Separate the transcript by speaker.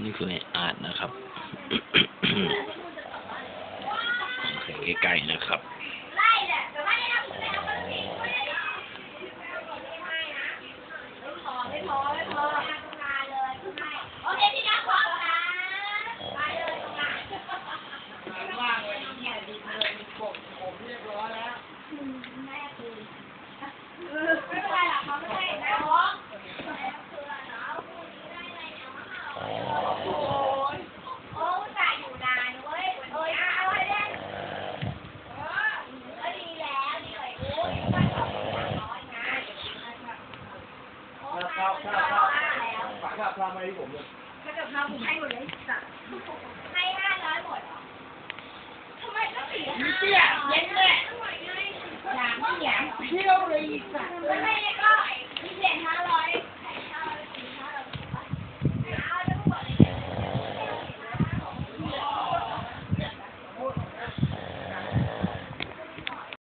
Speaker 1: นี่คือในอาร์ตนะครับเห็นใกล้ๆนะครับ
Speaker 2: พามาให้ผมเลยถ้าเกิดพาผมให้หมดเลยจ้ะให้500หมดเหรอทำไมก็4-5เสียเย็นเลยหยามไม่หยามเที่ยวเลยจ้ะไม่ได้ก็พิเศษ5